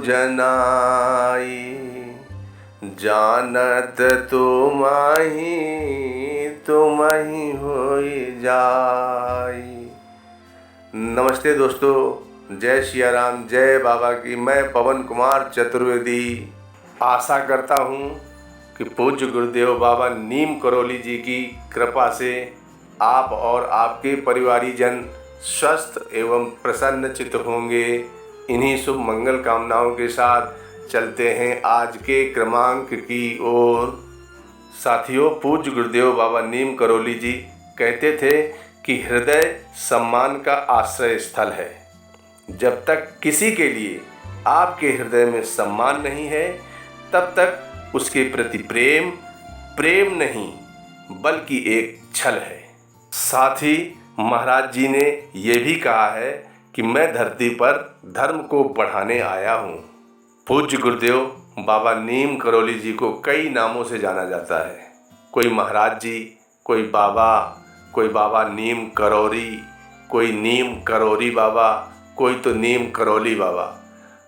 जनाई, जानत तुमहि तुमहि होई जाई। नमस्ते दोस्तों, जय सिया राम, जय बाबा की। मैं पवन कुमार चतुर्वेदी आशा करता हूँ कि पूज्य गुरुदेव बाबा नीम करौली जी की कृपा से आप और आपके परिवारीजन स्वस्थ एवं प्रसन्नचित्त होंगे। इन्हीं शुभ मंगल कामनाओं के साथ चलते हैं आज के क्रमांक की ओर। साथियों, पूज्य गुरुदेव बाबा नीम करौली जी कहते थे कि हृदय सम्मान का आश्रय स्थल है। जब तक किसी के लिए आपके हृदय में सम्मान नहीं है, तब तक उसके प्रति प्रेम नहीं बल्कि एक छल है। साथ ही महाराज जी ने यह भी कहा है कि मैं धरती पर धर्म को बढ़ाने आया हूँ। पूज्य गुरुदेव बाबा नीम करौली जी को कई नामों से जाना जाता है। कोई महाराज जी, कोई बाबा नीम करौरी, कोई नीम करौरी बाबा, कोई तो नीम करौली बाबा।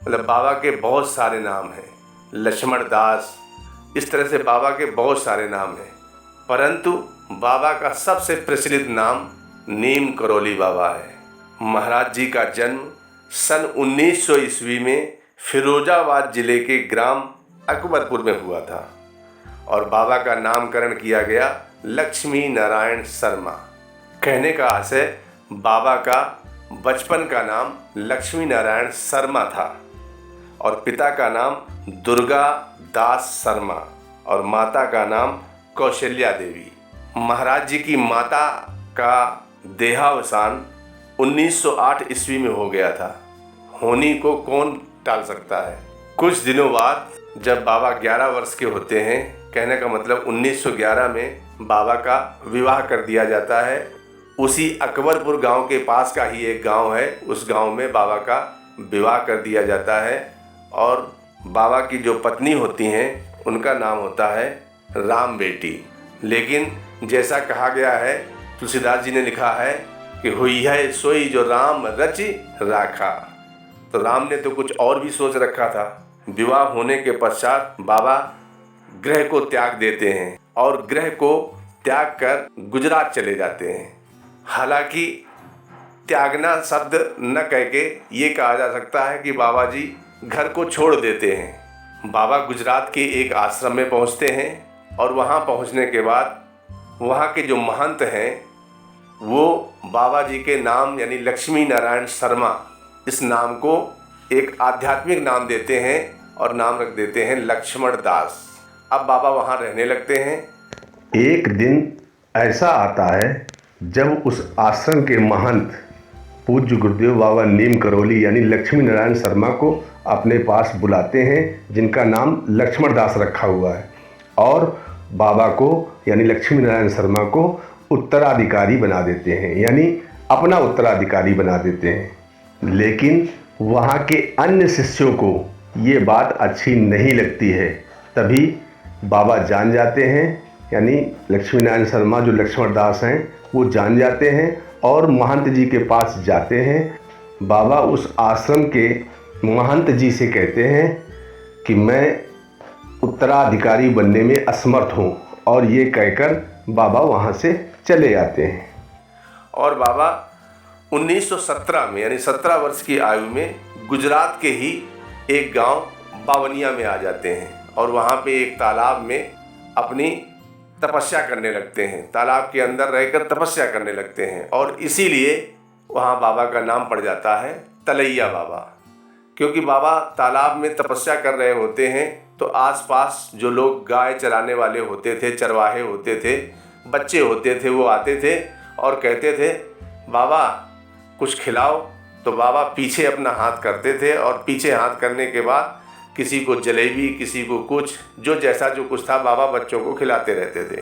मतलब बाबा के बहुत सारे नाम हैं। लक्ष्मण दास, इस तरह से बाबा के बहुत सारे नाम हैं, परंतु बाबा का सबसे प्रचलित नाम नीम करौली बाबा है। महाराज जी का जन्म सन 1900 ईस्वी में फिरोजाबाद जिले के ग्राम अकबरपुर में हुआ था और बाबा का नामकरण किया गया लक्ष्मी नारायण शर्मा। कहने का आशय, बाबा का बचपन का नाम लक्ष्मी नारायण शर्मा था और पिता का नाम दुर्गा दास शर्मा और माता का नाम कौशल्या देवी। महाराज जी की माता का देहावसान 1908 ईस्वी में हो गया था। होनी को कौन टाल सकता है। कुछ दिनों बाद जब बाबा 11 वर्ष के होते हैं, कहने का मतलब 1911 में बाबा का विवाह कर दिया जाता है। उसी अकबरपुर गांव के पास का ही एक गांव है, उस गांव में बाबा का विवाह कर दिया जाता है और बाबा की जो पत्नी होती हैं उनका नाम होता है राम बेटी। लेकिन जैसा कहा गया है, तुलसीदास जी ने लिखा है कि हुई है सोई जो राम रचि राखा। तो राम ने तो कुछ और भी सोच रखा था। विवाह होने के पश्चात बाबा गृह को त्याग देते हैं और गृह को त्याग कर गुजरात चले जाते हैं। हालांकि त्यागना शब्द न कह के ये कहा जा सकता है कि बाबा जी घर को छोड़ देते हैं। बाबा गुजरात के एक आश्रम में पहुंचते हैं और वहां पहुंचने के बाद वहां के जो महंत हैं वो बाबा जी के नाम यानी लक्ष्मी नारायण शर्मा, इस नाम को एक आध्यात्मिक नाम देते हैं और नाम रख देते हैं लक्ष्मण दास। अब बाबा वहाँ रहने लगते हैं। एक दिन ऐसा आता है जब उस आश्रम के महंत पूज्य गुरुदेव बाबा नीम करौली यानी लक्ष्मी नारायण शर्मा को अपने पास बुलाते हैं, जिनका नाम लक्ष्मण दास रखा हुआ है, और बाबा को यानी लक्ष्मी नारायण शर्मा को उत्तराधिकारी बना देते हैं, यानी अपना उत्तराधिकारी बना देते हैं। लेकिन वहाँ के अन्य शिष्यों को ये बात अच्छी नहीं लगती है। तभी बाबा जान जाते हैं, यानी लक्ष्मी नारायण शर्मा जो लक्ष्मण दास हैं वो जान जाते हैं और महंत जी के पास जाते हैं। बाबा उस आश्रम के महंत जी से कहते हैं कि मैं उत्तराधिकारी बनने में असमर्थ हूँ, और ये कहकर बाबा वहाँ से चले आते हैं। और बाबा 1917 में यानी 17 वर्ष की आयु में गुजरात के ही एक गांव बावनिया में आ जाते हैं और वहाँ पे एक तालाब में अपनी तपस्या करने लगते हैं। तालाब के अंदर रहकर तपस्या करने लगते हैं और इसीलिए वहाँ बाबा का नाम पड़ जाता है तलैया बाबा। क्योंकि बाबा तालाब में तपस्या कर रहे होते हैं तो आसपास जो लोग गाय चराने वाले होते थे, चरवाहे होते थे, बच्चे होते थे, वो आते थे और कहते थे बाबा कुछ खिलाओ। तो बाबा पीछे अपना हाथ करते थे और पीछे हाथ करने के बाद किसी को जलेबी, किसी को कुछ, जो जैसा जो कुछ था बाबा बच्चों को खिलाते रहते थे।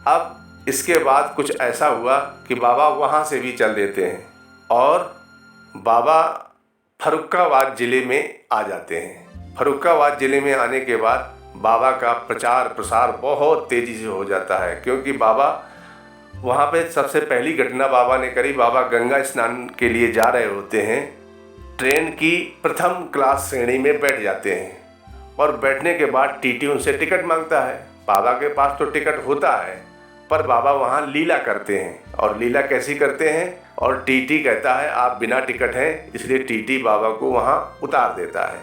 अब इसके बाद कुछ ऐसा हुआ कि बाबा वहाँ से भी चल देते हैं और बाबा फर्रुखाबाद ज़िले में आ जाते हैं। फर्रुखाबाद ज़िले में आने के बाद बाबा का प्रचार प्रसार बहुत तेज़ी से हो जाता है, क्योंकि बाबा वहाँ पे सबसे पहली घटना बाबा ने करी। बाबा गंगा स्नान के लिए जा रहे होते हैं ट्रेन की प्रथम क्लास श्रेणी में बैठ जाते हैं और बैठने के बाद टीटी उनसे टिकट मांगता है। बाबा के पास तो टिकट होता है, पर बाबा वहाँ लीला करते हैं। और लीला कैसी करते हैं? और टीटी कहता है आप बिना टिकट हैं, इसलिए टीटी बाबा को वहाँ उतार देता है।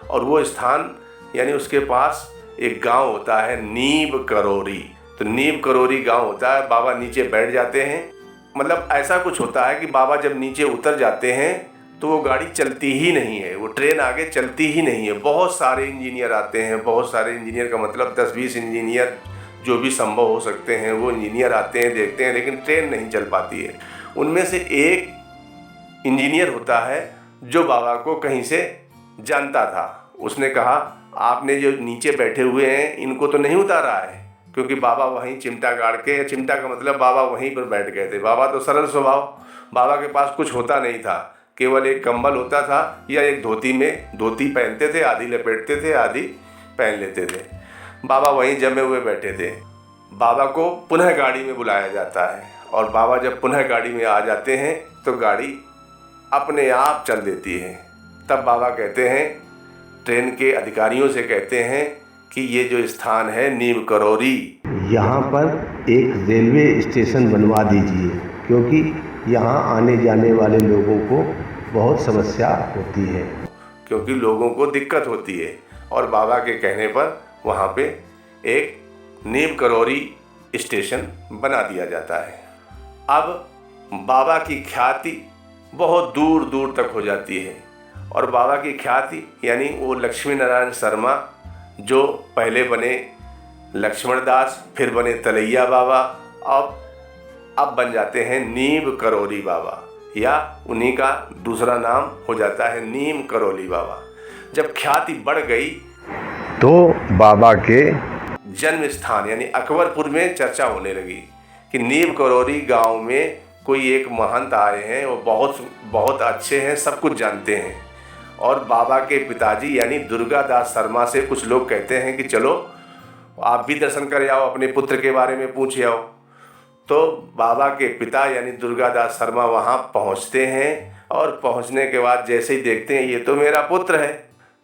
और वो स्थान यानी उसके पास एक गांव होता है नीम करोरी। तो नीम करोरी गांव होता है। बाबा नीचे बैठ जाते हैं। मतलब ऐसा कुछ होता है कि बाबा जब नीचे उतर जाते हैं तो वो गाड़ी चलती ही नहीं है, वो ट्रेन आगे चलती ही नहीं है। बहुत सारे इंजीनियर आते हैं, बहुत सारे इंजीनियर का मतलब 10-20 इंजीनियर जो भी संभव हो सकते हैं वो इंजीनियर आते हैं, देखते हैं, लेकिन ट्रेन नहीं चल पाती है। उनमें से एक इंजीनियर होता है जो बाबा को कहीं से जानता था। उसने कहा आपने जो नीचे बैठे हुए हैं इनको तो नहीं उतारा है, क्योंकि बाबा वहीं चिमटा गाड़ के, चिमटा का मतलब बाबा वहीं पर बैठ गए थे। बाबा तो सरल स्वभाव, बाबा के पास कुछ होता नहीं था, केवल एक कंबल होता था या एक धोती पहनते थे, आधी लपेटते थे आधी पहन लेते थे। बाबा वहीं जमे हुए बैठे थे। बाबा को पुनः गाड़ी में बुलाया जाता है और बाबा जब पुनः गाड़ी में आ जाते हैं तो गाड़ी अपने आप चल देती है। तब बाबा कहते हैं, ट्रेन के अधिकारियों से कहते हैं कि ये जो स्थान है नीम करोरी, यहाँ पर एक रेलवे स्टेशन बनवा दीजिए, क्योंकि यहाँ आने जाने वाले लोगों को बहुत समस्या होती है। क्योंकि लोगों को दिक्कत होती है। और बाबा के कहने पर वहाँ पे एक नीम करोरी स्टेशन बना दिया जाता है। अब बाबा की ख्याति बहुत दूर दूर तक हो जाती है। और बाबा की ख्याति यानी वो लक्ष्मी नारायण शर्मा जो पहले बने लक्ष्मण दास, फिर बने तलैया बाबा, अब बन जाते हैं नीम करोरी बाबा, या उन्हीं का दूसरा नाम हो जाता है नीम करोली बाबा। जब ख्याति बढ़ गई तो बाबा के जन्म स्थान यानी अकबरपुर में चर्चा होने लगी कि नीम करोरी गांव में कोई एक महंत आए हैं, वो बहुत अच्छे हैं, सब कुछ जानते हैं। और बाबा के पिताजी यानी दुर्गा दास शर्मा से कुछ लोग कहते हैं कि चलो आप भी दर्शन कर आओ, अपने पुत्र के बारे में पूछ आओ। तो बाबा के पिता यानी दुर्गा दास शर्मा वहाँ पहुँचते हैं और पहुँचने के बाद जैसे ही देखते हैं ये तो मेरा पुत्र है,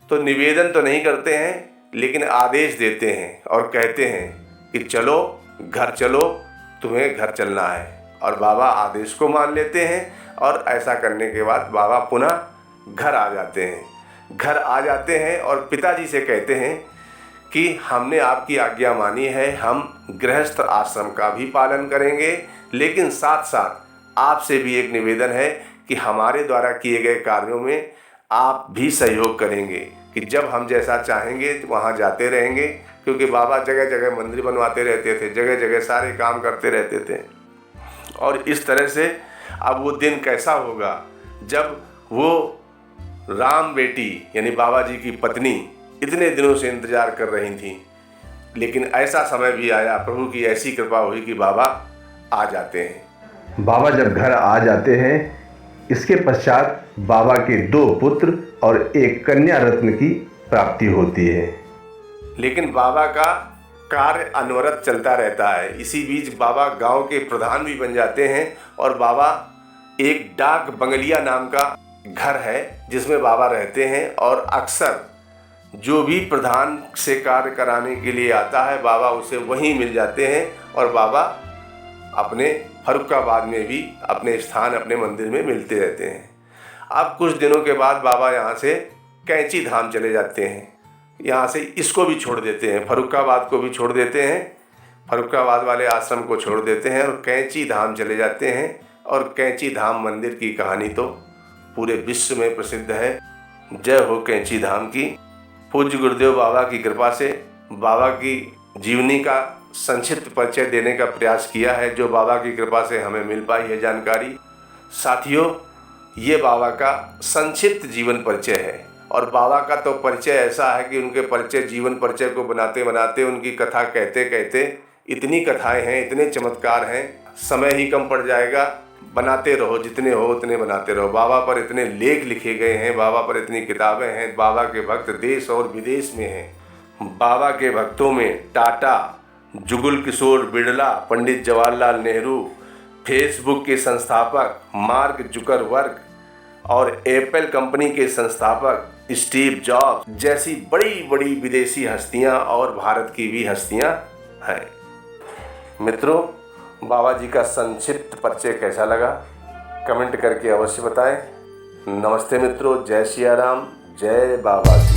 तो निवेदन तो नहीं करते हैं लेकिन आदेश देते हैं और कहते हैं कि चलो घर चलो, तुम्हें घर चलना है। और बाबा आदेश को मान लेते हैं और ऐसा करने के बाद बाबा पुनः घर आ जाते हैं। घर आ जाते हैं और पिताजी से कहते हैं कि हमने आपकी आज्ञा मानी है, हम गृहस्थ आश्रम का भी पालन करेंगे, लेकिन साथ साथ आपसे भी एक निवेदन है कि हमारे द्वारा किए गए कार्यों में आप भी सहयोग करेंगे, कि जब हम जैसा चाहेंगे वहाँ जाते रहेंगे। क्योंकि बाबा जगह जगह मंदिर बनवाते रहते थे, जगह जगह सारे काम करते रहते थे। और इस तरह से अब वो दिन कैसा होगा जब वो राम बेटी यानी बाबा जी की पत्नी इतने दिनों से इंतजार कर रही थी, लेकिन ऐसा समय भी आया, प्रभु की ऐसी कृपा हुई कि बाबा आ जाते हैं। बाबा जब घर आ जाते हैं, इसके पश्चात बाबा के 2 पुत्र और एक कन्या रत्न की प्राप्ति होती है। लेकिन बाबा का कार्य अनवरत चलता रहता है। इसी बीच बाबा गांव के प्रधान भी बन जाते हैं और बाबा एक डाक बंगलिया नाम का घर है जिसमें बाबा रहते हैं। और अक्सर जो भी प्रधान से कार्य कराने के लिए आता है बाबा उसे वहीं मिल जाते हैं। और बाबा अपने फर्रुखाबाद में भी अपने स्थान अपने मंदिर में मिलते रहते हैं। अब कुछ दिनों के बाद बाबा यहाँ से कैंची धाम चले जाते हैं। यहाँ से इसको भी छोड़ देते हैं, फर्रुखाबाद को भी छोड़ देते हैं, फर्रुखाबाद वाले आश्रम को छोड़ देते हैं और कैंची धाम चले जाते हैं। और कैंची धाम मंदिर की कहानी तो पूरे विश्व में प्रसिद्ध है। जय हो कैंची धाम की। पूज्य गुरुदेव बाबा की कृपा से बाबा की जीवनी का संक्षिप्त परिचय देने का प्रयास किया है, जो बाबा की कृपा से हमें मिल पाई है जानकारी। साथियों, ये बाबा का संक्षिप्त जीवन परिचय है। और बाबा का तो परिचय ऐसा है कि उनके परिचय जीवन परिचय को बनाते बनाते उनकी कथा कहते कहते इतनी कथाएं हैं, इतने चमत्कार हैं, समय ही कम पड़ जाएगा। बनाते रहो, जितने हो उतने बनाते रहो। बाबा पर इतने लेख लिखे गए हैं, बाबा पर इतनी किताबें हैं। बाबा के भक्त देश और विदेश में हैं। बाबा के भक्तों में टाटा, जुगल किशोर बिड़ला, पंडित जवाहरलाल नेहरू, फेसबुक के संस्थापक मार्क जुकरबर्ग, और एप्पल कंपनी के संस्थापक स्टीव जॉब्स जैसी बड़ी बड़ी विदेशी हस्तियां और भारत की भी हस्तियां हैं। मित्रों, बाबा जी का संक्षिप्त परिचय कैसा लगा कमेंट करके अवश्य बताएं। नमस्ते मित्रों, जय सिया राम, जय बाबा।